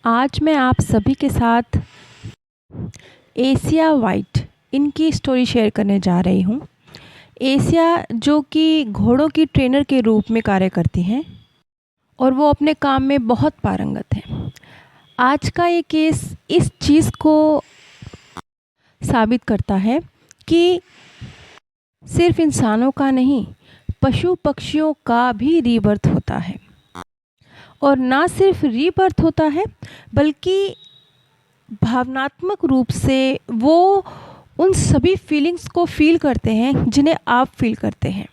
आज मैं आप सभी के साथ एशिया वाइट इनकी स्टोरी शेयर करने जा रही हूँ। एशिया जो कि घोड़ों की ट्रेनर के रूप में कार्य करती हैं और वो अपने काम में बहुत पारंगत हैं। आज का ये केस इस चीज़ को साबित करता है कि सिर्फ इंसानों का नहीं, पशु पक्षियों का भी रीबर्थ होता है। और ना सिर्फ रीबर्थ होता है बल्कि भावनात्मक रूप से वो उन सभी फीलिंग्स को फील करते हैं जिन्हें आप फील करते हैं।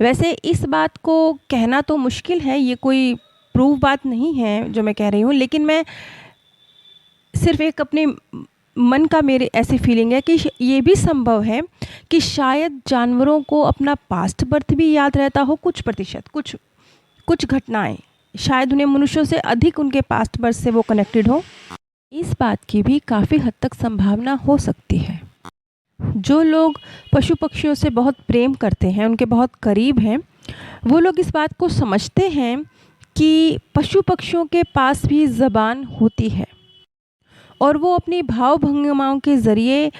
वैसे इस बात को कहना तो मुश्किल है, ये कोई प्रूव बात नहीं है जो मैं कह रही हूँ, लेकिन मैं सिर्फ एक अपने मन का मेरे ऐसी फीलिंग है कि ये भी संभव है कि शायद जानवरों को अपना पास्ट बर्थ भी याद रहता हो। कुछ प्रतिशत कुछ घटनाएं शायद उन्हें मनुष्यों से अधिक उनके पास्ट बर्थ से वो कनेक्टेड हो। इस बात की भी काफ़ी हद तक संभावना हो सकती है। जो लोग पशु पक्षियों से बहुत प्रेम करते हैं, उनके बहुत करीब हैं, वो लोग इस बात को समझते हैं कि पशु पक्षियों के पास भी ज़बान होती है और वो अपनी भाव भंगिमाओं के ज़रिए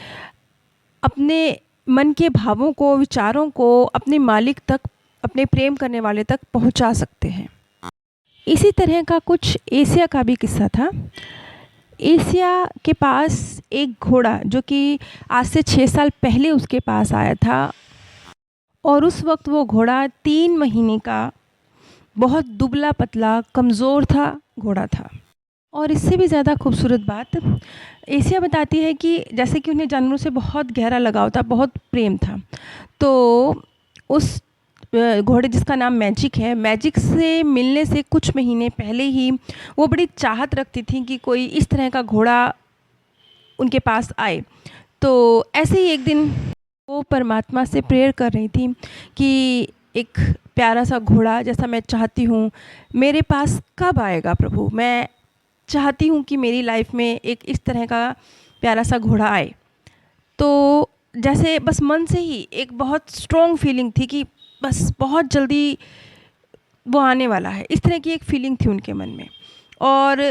अपने मन के भावों को, विचारों को अपने मालिक तक, अपने प्रेम करने वाले तक पहुंचा सकते हैं। इसी तरह का कुछ एशिया का भी किस्सा था। एशिया के पास एक घोड़ा जो कि आज से 6 साल पहले उसके पास आया था और उस वक्त वो घोड़ा 3 महीने का बहुत दुबला पतला कमज़ोर था घोड़ा था। और इससे भी ज़्यादा खूबसूरत बात एशिया बताती है कि जैसे कि उन्हें जानवरों से बहुत गहरा लगाव था, बहुत प्रेम था। तो उस घोड़े जिसका नाम मैजिक है, मैजिक से मिलने से कुछ महीने पहले ही वो बड़ी चाहत रखती थी कि कोई इस तरह का घोड़ा उनके पास आए। तो ऐसे ही एक दिन वो परमात्मा से प्रेयर कर रही थी कि एक प्यारा सा घोड़ा जैसा मैं चाहती हूँ मेरे पास कब आएगा प्रभु। मैं चाहती हूँ कि मेरी लाइफ में एक इस तरह का प्यारा सा घोड़ा आए। तो जैसे बस मन से ही एक बहुत स्ट्रॉन्ग फीलिंग थी कि बस बहुत जल्दी वो आने वाला है, इस तरह की एक फीलिंग थी उनके मन में। और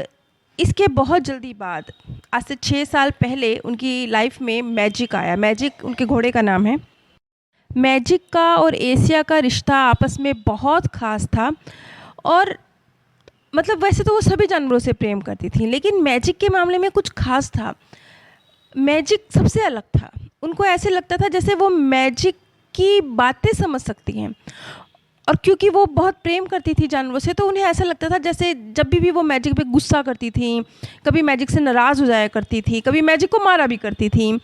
इसके बहुत जल्दी बाद आज से 6 साल पहले उनकी लाइफ में मैजिक आया। मैजिक उनके घोड़े का नाम है। मैजिक का और एशिया का रिश्ता आपस में बहुत ख़ास था और मतलब वैसे तो वो सभी जानवरों से प्रेम करती थी, लेकिन मैजिक के मामले में कुछ ख़ास था। मैजिक सबसे अलग था। उनको ऐसे लगता था जैसे वो मैजिक की बातें समझ सकती हैं और क्योंकि वो बहुत प्रेम करती थी जानवरों से, तो उन्हें ऐसा लगता था जैसे जब भी वो मैजिक पे गुस्सा करती थी, कभी मैजिक से नाराज़ हो जाया करती थी, कभी मैजिक को मारा भी करती थी,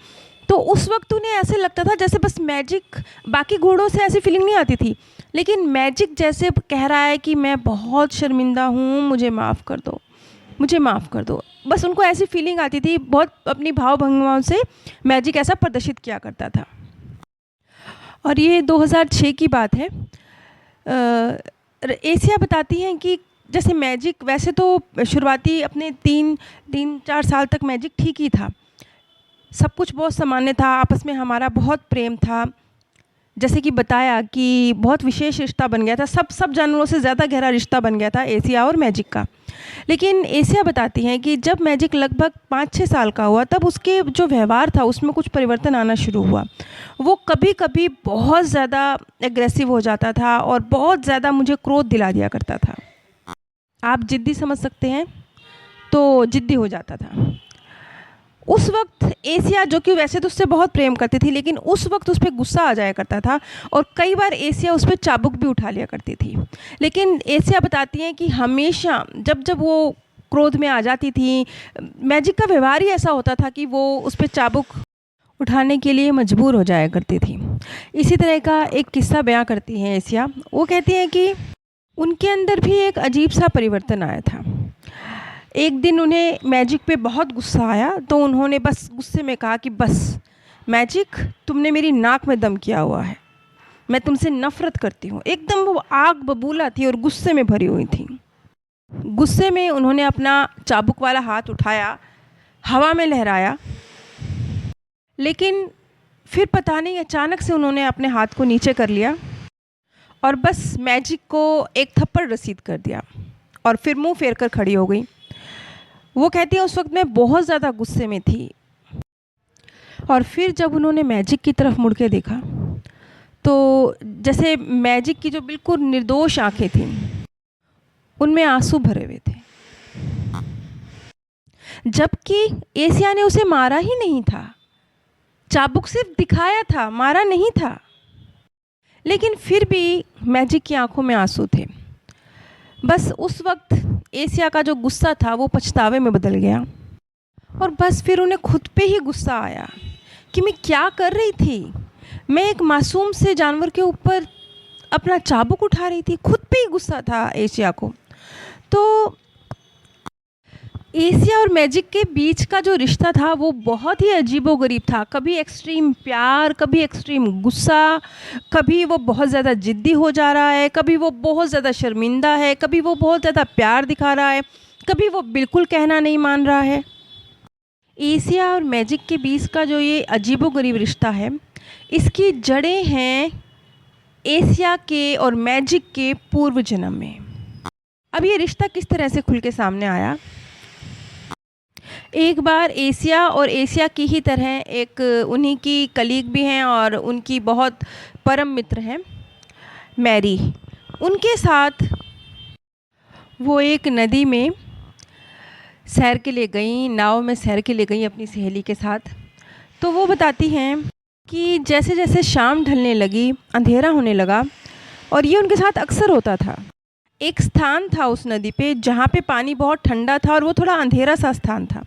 तो उस वक्त उन्हें ऐसे लगता था जैसे बस मैजिक, बाकी घोड़ों से ऐसी फीलिंग नहीं आती थी, लेकिन मैजिक जैसे कह रहा है कि मैं बहुत शर्मिंदा हूँ, मुझे माफ़ कर दो, मुझे माफ़ कर दो। बस उनको ऐसी फीलिंग आती थी। बहुत अपनी भाव भंगिमाओं से मैजिक ऐसा प्रदर्शित किया करता था। और ये 2006 की बात है। एशिया बताती हैं कि जैसे मैजिक वैसे तो शुरुआती अपने 3-4 साल तक मैजिक ठीक ही था, सब कुछ बहुत सामान्य था, आपस में हमारा बहुत प्रेम था। जैसे कि बताया कि बहुत विशेष रिश्ता बन गया था, सब जानवरों से ज़्यादा गहरा रिश्ता बन गया था एशिया और मैजिक का। लेकिन एशिया बताती हैं कि जब मैजिक लगभग 5-6 साल का हुआ तब उसके जो व्यवहार था उसमें कुछ परिवर्तन आना शुरू हुआ। वो कभी कभी बहुत ज़्यादा एग्रेसिव हो जाता था और बहुत ज़्यादा मुझे क्रोध दिला दिया करता था। आप जिद्दी समझ सकते हैं, तो जिद्दी हो जाता था। उस वक्त एशिया जो कि वैसे तो उससे बहुत प्रेम करती थी, लेकिन उस वक्त उस पर गुस्सा आ जाया करता था और कई बार एशिया उस पर चाबुक भी उठा लिया करती थी। लेकिन एशिया बताती हैं कि हमेशा जब जब वो क्रोध में आ जाती थी, मैजिक का व्यवहार ही ऐसा होता था कि वो उस पर चाबुक उठाने के लिए मजबूर हो जाया करती थी। इसी तरह का एक किस्सा बयां करती हैं एशिया। वो कहती हैं कि उनके अंदर भी एक अजीब सा परिवर्तन आया था। एक दिन उन्हें मैजिक पे बहुत गुस्सा आया, तो उन्होंने बस गुस्से में कहा कि बस मैजिक, तुमने मेरी नाक में दम किया हुआ है, मैं तुमसे नफ़रत करती हूँ। एकदम वो आग बबूला थी और गुस्से में भरी हुई थी। गुस्से में उन्होंने अपना चाबुक वाला हाथ उठाया, हवा में लहराया, लेकिन फिर पता नहीं अचानक से उन्होंने अपने हाथ को नीचे कर लिया और बस मैजिक को एक थप्पड़ रसीद कर दिया और फिर मुंह फेर कर खड़ी हो गई। वो कहती है उस वक़्त मैं बहुत ज़्यादा गुस्से में थी। और फिर जब उन्होंने मैजिक की तरफ मुड़ के देखा, तो जैसे मैजिक की जो बिल्कुल निर्दोष आँखें थीं, उनमें आँसू भरे हुए थे। जबकि एशिया ने उसे मारा ही नहीं था, चाबुक सिर्फ़ दिखाया था, मारा नहीं था। लेकिन फिर भी मैजिक की आँखों में आँसू थे। बस उस वक़्त एशिया का जो गुस्सा था वो पछतावे में बदल गया और बस फिर उन्हें खुद पे ही गुस्सा आया कि मैं क्या कर रही थी? मैं एक मासूम से जानवर के ऊपर अपना चाबुक उठा रही थी, खुद पे ही गुस्सा था एशिया को। तो एशिया और मैजिक के बीच का जो रिश्ता था वो बहुत ही अजीबो-गरीब था। कभी एक्सट्रीम प्यार, कभी एक्सट्रीम गुस्सा, कभी वो बहुत ज़्यादा ज़िद्दी हो जा रहा है, कभी वो बहुत ज़्यादा शर्मिंदा है, कभी वो बहुत ज़्यादा प्यार दिखा रहा है, कभी वो बिल्कुल कहना नहीं मान रहा है। एशिया और मैजिक के बीच का जो ये अजीबो-गरीब रिश्ता है, इसकी जड़ें हैं एशिया के और मैजिक के पूर्व जन्म में। अब ये रिश्ता किस तरह से खुल के सामने आया? एक बार एशिया और एशिया की ही तरह एक उन्हीं की कलीग भी हैं और उनकी बहुत परम मित्र हैं, मैरी। उनके साथ वो एक नदी में सैर के लिए गईं, नाव में सैर के लिए गईं अपनी सहेली के साथ। तो वो बताती हैं कि जैसे-जैसे शाम ढलने लगी, अंधेरा होने लगा और ये उनके साथ अक्सर होता था। एक स्थान था उस नदी पे जहाँ पे पानी बहुत ठंडा था और वो थोड़ा अंधेरा सा स्थान था।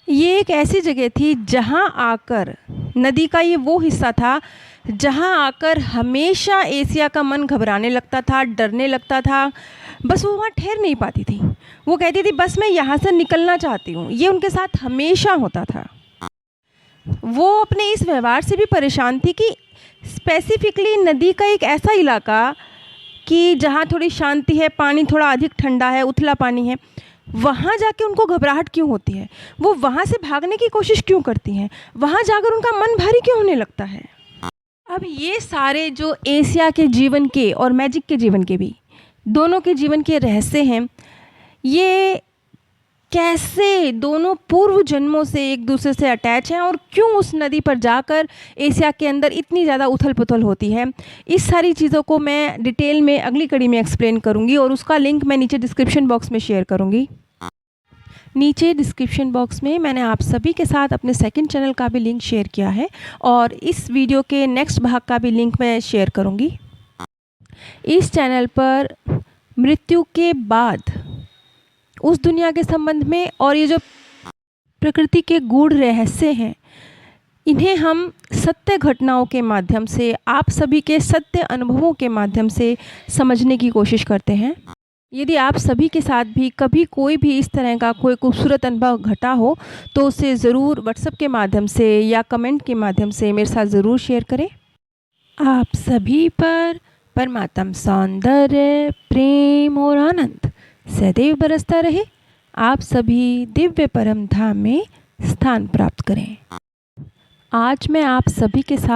ये एक ऐसी जगह थी जहाँ आकर नदी का ये वो हिस्सा था जहाँ आकर हमेशा एशिया का मन घबराने लगता था, डरने लगता था। बस वो वहाँ ठहर नहीं पाती थी। वो कहती थी बस मैं यहाँ से निकलना चाहती हूँ। ये उनके साथ हमेशा होता था। वो अपने इस व्यवहार से भी परेशान थी कि स्पेसिफ़िकली नदी का एक ऐसा इलाका कि जहाँ थोड़ी शांति है, पानी थोड़ा अधिक ठंडा है, उथला पानी है, वहाँ जाके उनको घबराहट क्यों होती है? वो वहाँ से भागने की कोशिश क्यों करती हैं? वहाँ जाकर उनका मन भारी क्यों होने लगता है? अब ये सारे जो एशिया के जीवन के और मैजिक के जीवन के भी, दोनों के जीवन के रहस्य हैं, ये कैसे दोनों पूर्व जन्मों से एक दूसरे से अटैच हैं और क्यों उस नदी पर जाकर एशिया के अंदर इतनी ज़्यादा उथल-पुथल होती है। इस सारी चीज़ों को मैं डिटेल में अगली कड़ी में एक्सप्लेन करूँगी और उसका लिंक मैं नीचे डिस्क्रिप्शन बॉक्स में शेयर करूँगी। नीचे डिस्क्रिप्शन बॉक्स में मैंने आप सभी के साथ अपने सेकंड चैनल का भी लिंक शेयर किया है और इस वीडियो के नेक्स्ट भाग का भी लिंक मैं शेयर करूँगी। इस चैनल पर मृत्यु के बाद उस दुनिया के संबंध में और ये जो प्रकृति के गूढ़ रहस्य हैं, इन्हें हम सत्य घटनाओं के माध्यम से, आप सभी के सत्य अनुभवों के माध्यम से समझने की कोशिश करते हैं। यदि आप सभी के साथ भी कभी कोई भी इस तरह का कोई खूबसूरत अनुभव घटा हो, तो उसे ज़रूर व्हाट्सएप के माध्यम से या कमेंट के माध्यम से मेरे साथ ज़रूर शेयर करें। आप सभी पर परमात्म सौंदर्य, प्रेम और आनंद सदैव बरसता रहे। आप सभी दिव्य परम धाम में स्थान प्राप्त करें। आज मैं आप सभी के साथ